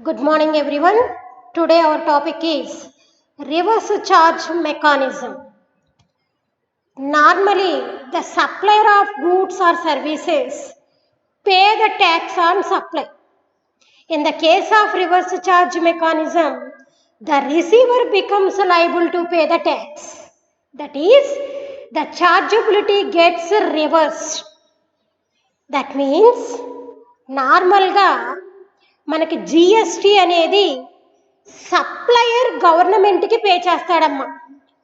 Good morning, everyone. Today, our topic is reverse charge mechanism. Normally, the supplier of goods or services pay the tax on supply. In the case of reverse charge mechanism, the receiver becomes liable to pay the tax. That is, the chargeability gets reversed. That means, నార్మల్గా మనకి GST అనేది supplier గవర్నమెంట్కి pay చేస్తాడమ్మా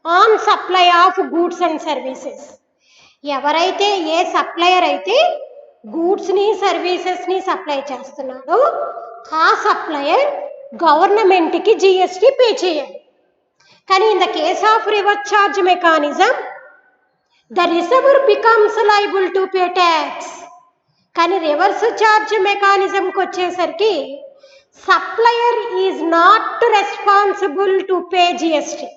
on supply of goods and services. ఎవరైతే ఏ supplier అయితే గూడ్స్ని సర్వీసెస్ని supply చేస్తున్నాడో ఆ సప్లయర్ గవర్నమెంట్కి జిఎస్టి పే చేయాలి. కానీ in the case of reverse charge mechanism the receiver becomes liable to pay tax. కానీ రివర్స్ ఛార్జ్ మెకానిజంకి వచ్చేసరికి supplier is not responsible to pay GST.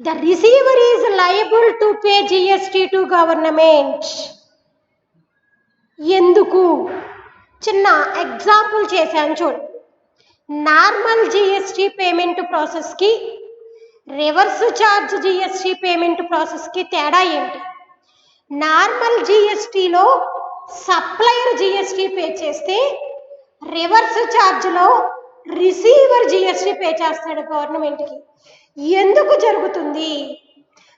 The receiver is liable to pay GST to government. ఎందుకు? చిన్న example చేశాను చూడండి. Normal GST payment ప్రాసెస్కి reverse charge GST payment ప్రాసెస్కి తేడా ఏంటి? నార్మల్ జిఎస్టిలో సప్లయర్ జిఎస్టి పే చేస్తే రివర్స్ ఛార్జ్లో రిసీవర్ జిఎస్టి పే చేస్తాడు గవర్నమెంట్కి. ఎందుకు జరుగుతుంది?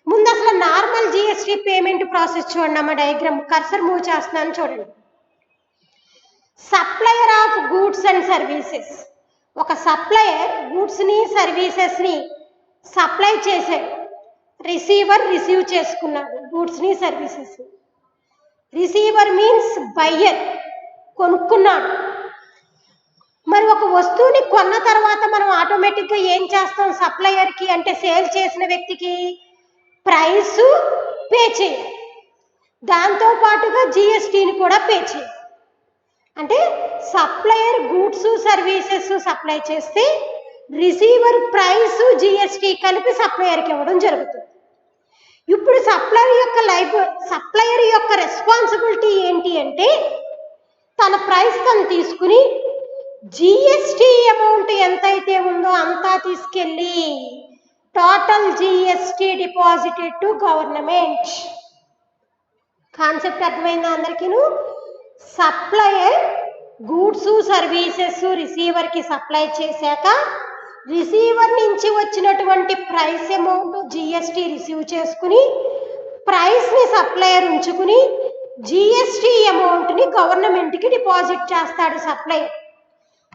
ముందు అసలు నార్మల్ జిఎస్టి పేమెంట్ ప్రాసెస్ చూడండి అమ్మ. డయాగ్రామ్ కర్సర్ మూవ్ చేస్తున్నాను చూడండి. Supplier of goods and services, ఒక సప్లయర్ గూడ్స్ని సర్వీసెస్ని సప్లై చేశాడు. రిసీవర్ రిసీవ్ చేసుకున్నాడు గూడ్స్ని సర్వీసెస్ని. రిసీవర్ మీన్స్ బయ్యర్, కొనుక్కున్నాడు. మరి ఒక వస్తువుని కొన్న తర్వాత మనం ఆటోమేటిక్గా ఏం చేస్తాం? సప్లయర్కి అంటే సేల్ చేసిన వ్యక్తికి ప్రైస్ పే చేయాలి, దాంతోపాటుగా జిఎస్టీని కూడా పే చేయాలి. అంటే సప్లయర్ గూడ్స్ సర్వీసెస్ సప్లై చేస్తే రిసీవర్ ప్రైస్ జిఎస్టీ కలిపి సప్లయర్కి ఇవ్వడం జరుగుతుంది. ఇప్పుడు సప్లయర్ యొక్క రెస్పాన్సిబిలిటీ ఏంటి అంటే తన ప్రైస్ తను తీసుకుని జిఎస్టీ అమౌంట్ ఎంతైతే ఉందో అంతా తీసుకెళ్ళి total GST deposited to government. Concept అర్థమైందా అందరికీను? సప్లయర్ గూడ్స్ సర్వీసెస్ రిసీవర్కి సప్లై చేశాక రిసీవర్ నుంచి వచ్చినటువంటి ప్రైస్ అమౌంట్ జిఎస్టీ రిసీవ్ చేసుకుని ప్రైస్ని సప్లయర్ ఉంచుకుని జిఎస్టీ అమౌంట్ని గవర్నమెంట్కి డిపాజిట్ చేస్తాడు సప్లయర్.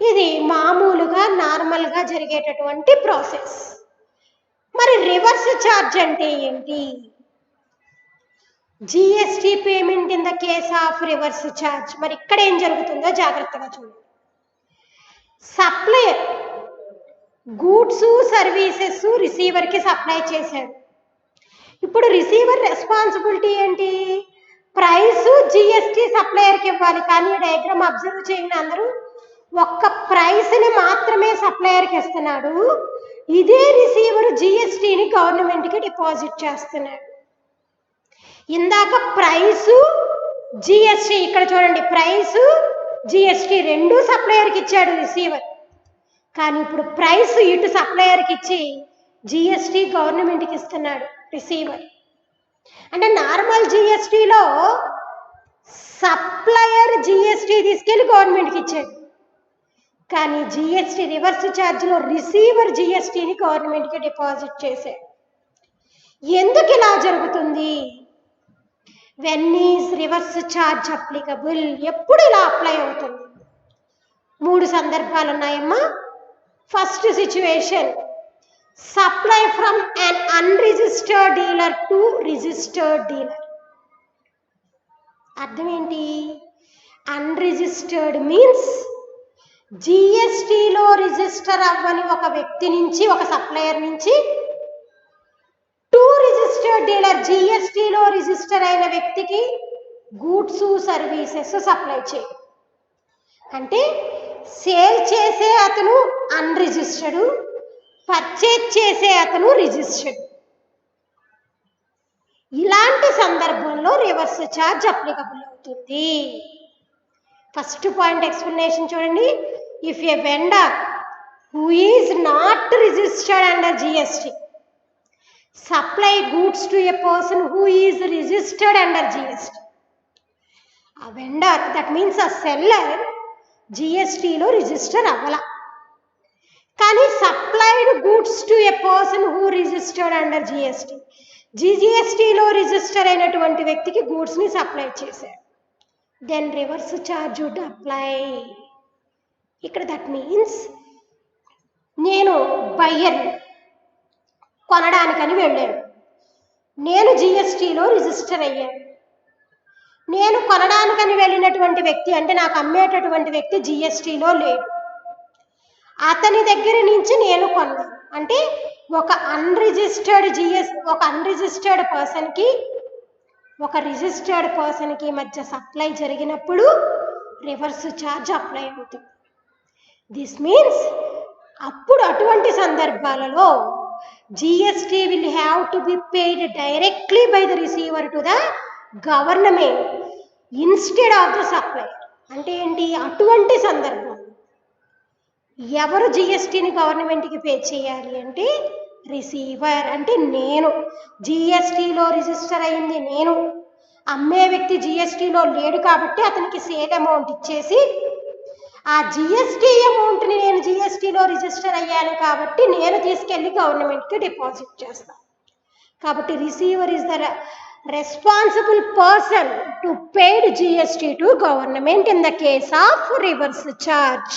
ఇది మామూలుగా నార్మల్గా జరిగేటటువంటి ప్రాసెస్. మరి రివర్స్ ఛార్జ్ అంటే ఏంటి? GST payment in the case of reverse charge. మరి ఇక్కడ ఏం జరుగుతుందో జాగ్రత్తగా చూడండి. సప్లయర్ గూడ్స్ సర్వీసెస్ రిసీవర్కి సప్లై చేశాడు. ఇప్పుడు రిసీవర్ రెస్పాన్సిబిలిటీ ఏంటి? ప్రైస్ జిఎస్టీ సప్లయర్కి ఇవ్వాలి. కానీ డయాగ్రామ్ అబ్జర్వ్ చేయండి అందరూ. ఒక్క ప్రైస్ని మాత్రమే సప్లయర్కి ఇస్తున్నాడు. ఇదే రిసీవర్ జిఎస్టీని గవర్నమెంట్కి డిపాజిట్ చేస్తున్నాడు. ఇందాక ప్రైసు జిఎస్టీ, ఇక్కడ చూడండి ప్రైసు జిఎస్టీ రెండు సప్లయర్కి ఇచ్చాడు రిసీవర్. కానీ ఇప్పుడు ప్రైస్ ఇటు సప్లయర్కి ఇచ్చి జిఎస్టీ గవర్నమెంట్కి ఇస్తున్నాడు రిసీవర్. అంటే నార్మల్ జిఎస్టీలో సప్లయర్ జిఎస్టీ తీసుకెళ్ళి గవర్నమెంట్కి ఇచ్చాడు. కానీ జిఎస్టీ రివర్స్ ఛార్జ్లో రిసీవర్ జిఎస్టీని గవర్నమెంట్కి డిపాజిట్ చేశాడు. ఎందుకు ఇలా జరుగుతుంది? When is reverse charge applicable? ఎప్పుడు ఇలా అప్లై అవుతుంది? 3 సందర్భాలు ఉన్నాయమ్మా. First situation, supply from an unregistered dealer to registered dealer. అర్థం ఏంటి? అన్రిజిస్టర్డ్ మీన్స్ జిఎస్టీలో రిజిస్టర్ అవ్వని ఒక వ్యక్తి నుంచి, ఒక సప్లయర్ నుంచి టు రిజిస్టర్డ్ డీలర్ జిఎస్టీలో రిజిస్టర్ అయిన వ్యక్తికి గూడ్స్ సర్వీసెస్ సప్లై చేయి. అంటే సేల్ చేసే అతను అన్రిజిస్టర్డ్, పర్చేజ్ చేసే అతను రిజిస్టర్డ్. ఇలాంటి సందర్భంలో రివర్స్ ఛార్జ్ అప్లికబుల్ అవుతుంది. ఫస్ట్ పాయింట్ ఎక్స్ప్లెనేషన్ చూడండి. if a vendor who is not registered under GST supply goods to a person who is registered under GST, a vendor, that means a seller, GSTలో register అవ్వాల, కానీ supplied goods to a person who registered under GSTలో register అయినటువంటి వ్యక్తికి గూడ్స్ని supply చేశాడు. Then reverse charge would apply. ఇక్కడ that means నేను బయ్యర్ కొనడానికని వెళ్ళాను, నేను GSTలో రిజిస్టర్ అయ్యాను. నేను కొనడానికని వెళ్ళినటువంటి వ్యక్తి అంటే నాకు అమ్మేటటువంటి వ్యక్తి GSTలో లేడు. అతని దగ్గర నుంచి నేను కొన్నాను అంటే ఒక అన్రిజిస్టర్డ్ పర్సన్కి ఒక రిజిస్టర్డ్ పర్సన్కి మధ్య సప్లై జరిగినప్పుడు రివర్స్ ఛార్జ్ అప్లై అవుతుంది. దిస్ మీన్స్ అప్పుడు అటువంటి సందర్భాలలో GST will have to be paid directly by the receiver to the government instead of the supplier. అంటే ఏంటి, అటువంటి సందర్భం ఎవరు GSTని గవర్నమెంట్కి పే చేయాలి అంటే రిసీవర్. అంటే నేను GSTలో రిజిస్టర్ అయింది నేను, అమ్మే వ్యక్తి GSTలో లేడు కాబట్టి అతనికి సేల్ అమౌంట్ ఇచ్చేసి ఆ GST అమౌంట్ని నేను GSTలో రిజిస్టర్ అయ్యాను కాబట్టి నేను తీసుకెళ్ళి గవర్నమెంట్కి డిపాజిట్ చేస్తాను. కాబట్టి receiver is the responsible person to paid GST to government in the case of reverse charge.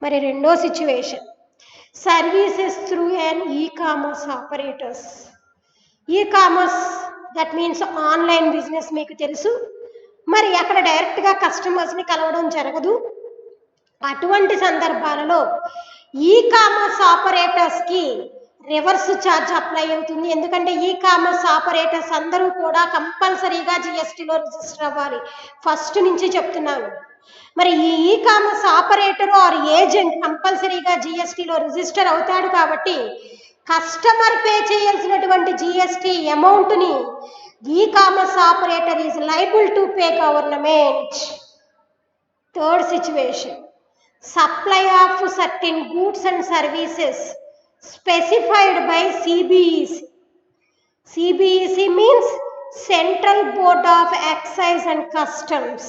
మరి రెండో situation, services through and ecommerce operators. Ecommerce that means online business మీకు తెలుసు. మరి అక్కడ డైరెక్ట్గా కస్టమర్స్ని కలవడం జరగదు. అటువంటి సందర్భాలలో ఈకామర్స్ ఆపరేటర్స్కి రివర్స్ ఛార్జ్ అప్లై అవుతుంది. ఎందుకంటే ఈకామర్స్ ఆపరేటర్స్ అందరూ కూడా కంపల్సరీగా GSTలో రిజిస్టర్ అవ్వాలి, ఫస్ట్ నుంచి చెప్తున్నాను. మరి ఈ ఈకామర్స్ ఆపరేటర్ ఆర్ ఏజెంట్ కంపల్సరీగా GSTలో రిజిస్టర్ అవుతాడు కాబట్టి కస్టమర్ పే చేయాల్సినటువంటి GST అమౌంట్ని ecommerce operator is liable to pay government. Third situation, supply of certain goods and services specified by CBEC. CBEC means Central Board of Excise and Customs.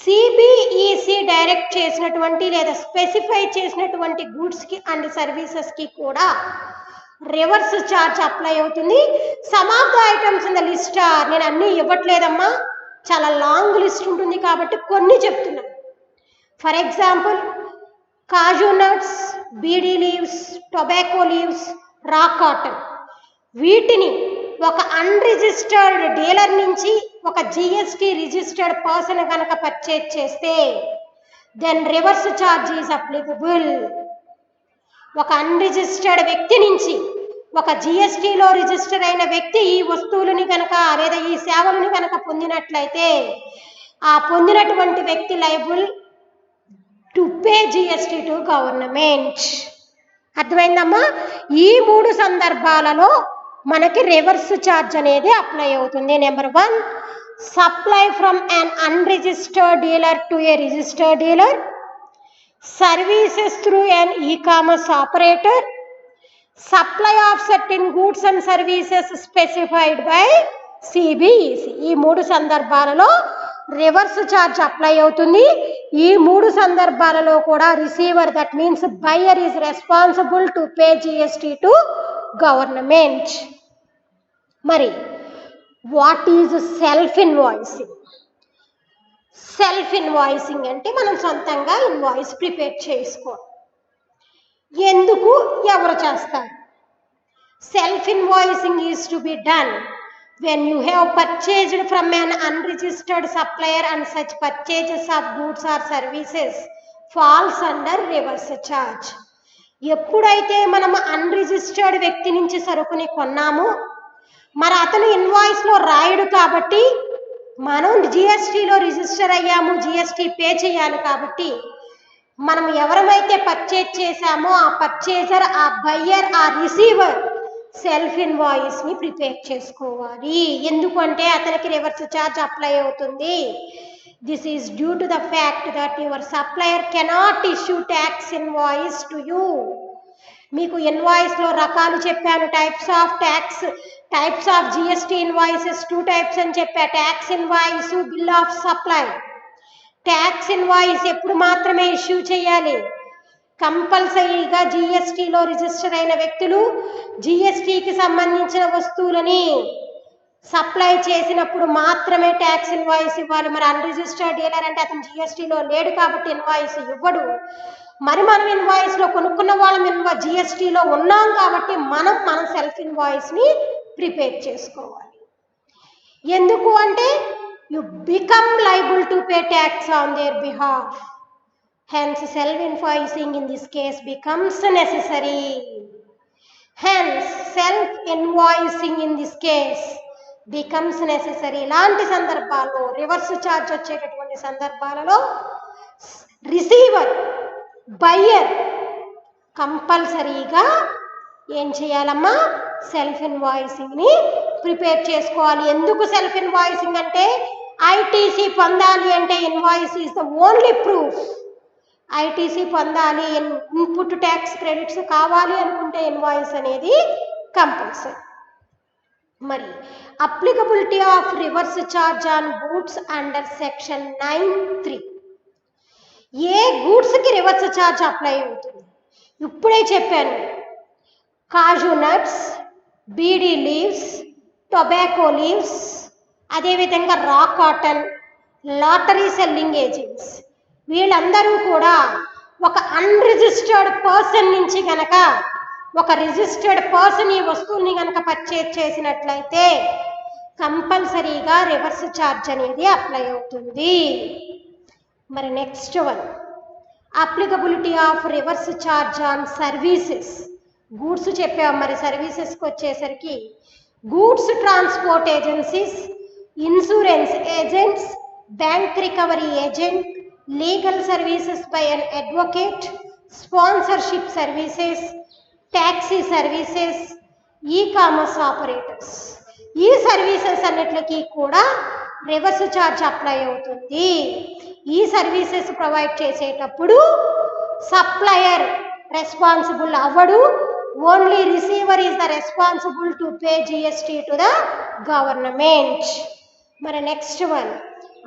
CBEC direct చేసినటువంటి లేదా specify చేసినటువంటి గూడ్స్కి and సర్వీసెస్కి కూడా reverse charge apply అవుతుంది. Some of the items in the list are, నేను అన్నీ ఇవ్వట్లేదమ్మా, చాలా లాంగ్ లిస్ట్ ఉంటుంది కాబట్టి కొన్ని చెప్తున్నాను. For example kaju nuts, beedi leaves, tobacco leaves, raw cotton. వీటిని ఒక అన్రిజిస్టర్డ్ డీలర్ నుంచి ఒక GST రిజిస్టర్డ్ పర్సన్ కనుక పర్చేజ్ చేస్తే then reverse charge is applicable. ఒక అన్రిజిస్టర్డ్ వ్యక్తి నుంచి ఒక GSTలో రిజిస్టర్ అయిన వ్యక్తి ఈ వస్తువులని కనుక లేదా ఈ సేవలని కనుక పొందినట్లయితే ఆ పొందినటువంటి వ్యక్తి liable to pay GST to government. అర్థమైందమ్మా? ఈ మూడు సందర్భాలలో మనకి రివర్స్ ఛార్జ్ అనేది అప్లై అవుతుంది. Number 1, supply from an unregistered dealer to a registered dealer, services through an ecommerce operator, supply of certain goods and services specified by CBEC. ఈ మూడు సందర్భాలలో రివర్స్ ఛార్జ్ అప్లై అవుతుంది. ఈ మూడు సందర్భాలలో కూడా receiver that means buyer is responsible to pay GST to government. మరి what is self invoicing? Self invoicing అంటే మనం సొంతంగా ఇన్వాయిస్ ప్రిపేర్ చేసుకోవాలి. ఎందుకు, ఎవరు చేస్తారు? Self invoicing is to be done when you have purchased from an unregistered supplier and such purchases of goods or services falls under reverse charge. ఎప్పుడైతే మనం unregistered వ్యక్తి నుంచి సరుకుని కొన్నామో మరి అతను ఇన్వాయిస్లో రాయడు కాబట్టి మనం GSTలో రిజిస్టర్ అయ్యాము, GST పే చేయాలి కాబట్టి మనం ఎవరైతే పర్చేజ్ చేశామో ఆ పర్చేజర్, ఆ బయ్యర్, ఆ రిసీవర్ సెల్ఫ్ ఇన్వాయిస్ని ప్రిపేర్ చేసుకోవాలి. ఎందుకంటే అతనికి రివర్స్ ఛార్జ్ అప్లై అవుతుంది. This is due to the fact that your supplier cannot issue tax invoice to you. మీకు ఇన్వాయిస్లో రకాలు చెప్పాను, types of GST invoices 2 types అని చెప్పా. Tax invoice, bill of supply. Tax invoice ఎప్పుడు మాత్రమే ఇష్యూ చేయాలి? కంపల్సరీగా జిఎస్టీలో రిజిస్టర్ అయిన వ్యక్తులు జిఎస్టీకి సంబంధించిన వస్తువులని సప్లై చేసినప్పుడు మాత్రమే ట్యాక్స్ ఇన్వాయిస్ ఇవ్వాలి. మరి అన్రిజిస్టర్డ్ డీలర్ అంటే అతను జిఎస్టీలో లేడు కాబట్టి ఇన్వాయిస్ ఇవ్వడు. మరి మనం ఇన్వాయిస్లో కొనుక్కున్న వాళ్ళం జిఎస్టీలో ఉన్నాం కాబట్టి మన సెల్ఫ్ ఇన్వాయిస్ని ప్రిపేర్ చేసుకోవాలి. ఎందుకు అంటే you become liable to pay tax on their behalf. Hence, self-invoicing in this case becomes necessary. Hence, self-invoicing in this case becomes necessary. ఇలాంటి సందర్భాల్లో రివర్స్ ఛార్జ్ వచ్చేటటువంటి సందర్భాలలో రిసీవర్, బయ్యర్ కంపల్సరీగా ఏం చేయాలమ్మా? సెల్ఫ్ ఇన్వాయిసింగ్ని ప్రిపేర్ చేసుకోవాలి. ఎందుకు సెల్ఫ్ ఇన్వాయిసింగ్ అంటే ఐటీసీ పొందాలి అంటే invoice is the only proof. ITC పొందాలి, ఇన్పుట్ ట్యాక్స్ క్రెడిట్స్ కావాలి అనుకుంటే ఇన్వాయిస్ అనేది కంపల్సరీ. మరి applicability of reverse charge on goods under section 9(3). ఏ గూడ్స్కి రివర్స్ ఛార్జ్ అప్లై అవుతుంది? ఇప్పుడే చెప్పాను. Kaju nuts, beedi leaves, tobacco leaves, అదేవిధంగా raw cotton, lottery selling agents, వీళ్ళందరూ కూడా ఒక అన్రిజిస్టర్డ్ పర్సన్ నుంచి గనక ఒక రిజిస్టర్డ్ పర్సన్ ఈ వస్తువుల్ని గనక పర్చేజ్ చేసినట్లయితే కంపల్సరీగా రివర్స్ ఛార్జ్ అనేది అప్లై అవుతుంది. మరి next one, applicability of reverse charge on services. Goods చెప్పాం, మరి సర్వీసెస్కి వచ్చేసరికి goods transport agencies, insurance agents, bank recovery agent, legal services by an advocate, sponsorship services, taxi services, e-commerce operators. ఈ services అన్నిటికీ కూడా reverse charge apply అవుతుంది. ఈ services provide చేసేటప్పుడు supplier responsible అవ్వడు. Only receiver is the responsible to pay GST to the government. మరి next one,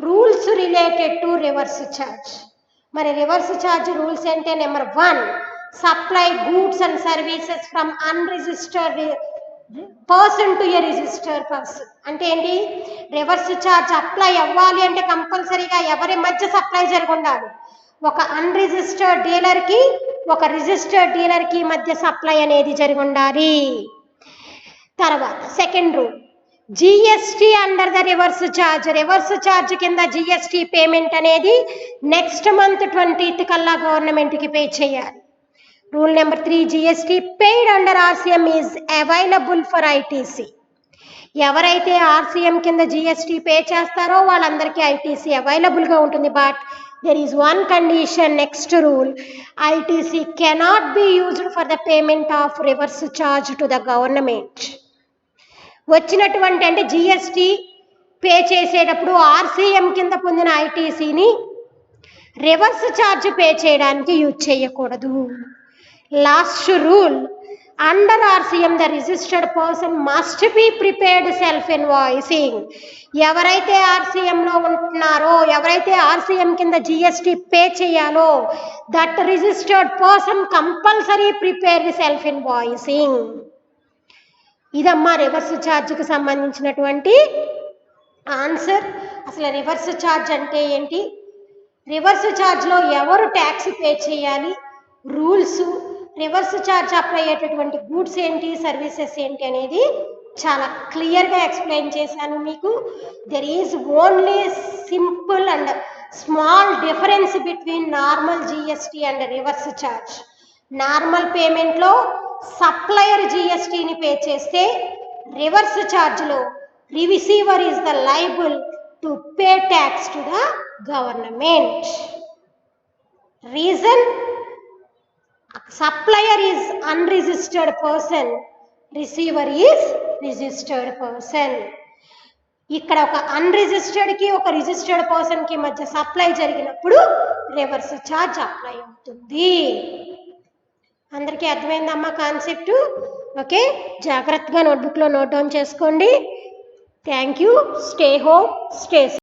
rules related to reverse charge. మరి reverse charge rules అంటే number 1, supply goods and services from unregistered person to a registered person. అంటే ఏంటి? Reverse charge apply అవ్వాలి అంటే కంపల్సరీగా ఎవరి మధ్య సప్లై జరిగి ఉండాలి? ఒక అన్రిజిస్టర్డ్ డీలర్కి ఒక రిజిస్టర్డ్ డీలర్కి మధ్య సప్లై అనేది జరిగి ఉండాలి. తర్వాత second rule, GST under the reverse charge. Reverse charge కింద జిఎస్టీ పేమెంట్ అనేది నెక్స్ట్ మంత్ 20th కల్లా గవర్నమెంట్కి పే చేయాలి. Rule number 3, GST paid under RCM is available for ITC. ఎవరైతే ఆర్సీఎం కింద జిఎస్టీ పే చేస్తారో వాళ్ళందరికీ ఐటీసీ అవైలబుల్గా ఉంటుంది. But there is one condition, next rule, ITC cannot be used for the payment of reverse charge to the government. వచ్చినటువంటి అంటే GST pay చేసేటప్పుడు RCM కింద పొందిన ఐటీసీని రివర్స్ ఛార్జ్ పే చేయడానికి యూజ్ చేయకూడదు. Last rule, under RCM the registered person must be prepared self invoicing. ఎవరైతే ఆర్సీఎంలో ఉంటున్నారో, ఎవరైతే ఆర్సీఎం కింద జిఎస్టీ పే చేయాలో that registered person compulsory prepared self invoicing. ఇదమ్మా రివర్స్ ఛార్జ్కి సంబంధించినటువంటి ఆన్సర్. అసలు రివర్స్ ఛార్జ్ అంటే ఏంటి, రివర్స్ ఛార్జ్లో ఎవరు ట్యాక్స్ పే చేయాలి, రూల్స్, రివర్స్ ఛార్జ్ అప్లై అయ్యేటటువంటి గూడ్స్ ఏంటి, సర్వీసెస్ ఏంటి అనేది చాలా క్లియర్గా ఎక్స్ప్లెయిన్ చేశాను మీకు. There is only simple and small difference between normal GST and reverse charge. Normal పేమెంట్లో సప్లయర్ జిఎస్టీని పే చేస్తే రివర్స్ ఛార్జ్లో receiver is the liable to pay tax to the government. Reason, supplier is unregistered person, receiver is registered person. ఇక్కడ ఒక అన్రిజిస్టర్డ్కి ఒక registered పర్సన్కి మధ్య supply జరిగినప్పుడు రివర్స్ ఛార్జ్ అప్లై అవుతుంది. అందరికీ అర్థమైందమ్మా కాన్సెప్ట్? ఓకే, జాగ్రత్తగా నోట్బుక్లో నోట్ డౌన్ చేసుకోండి. Thank you. Stay home, stay safe.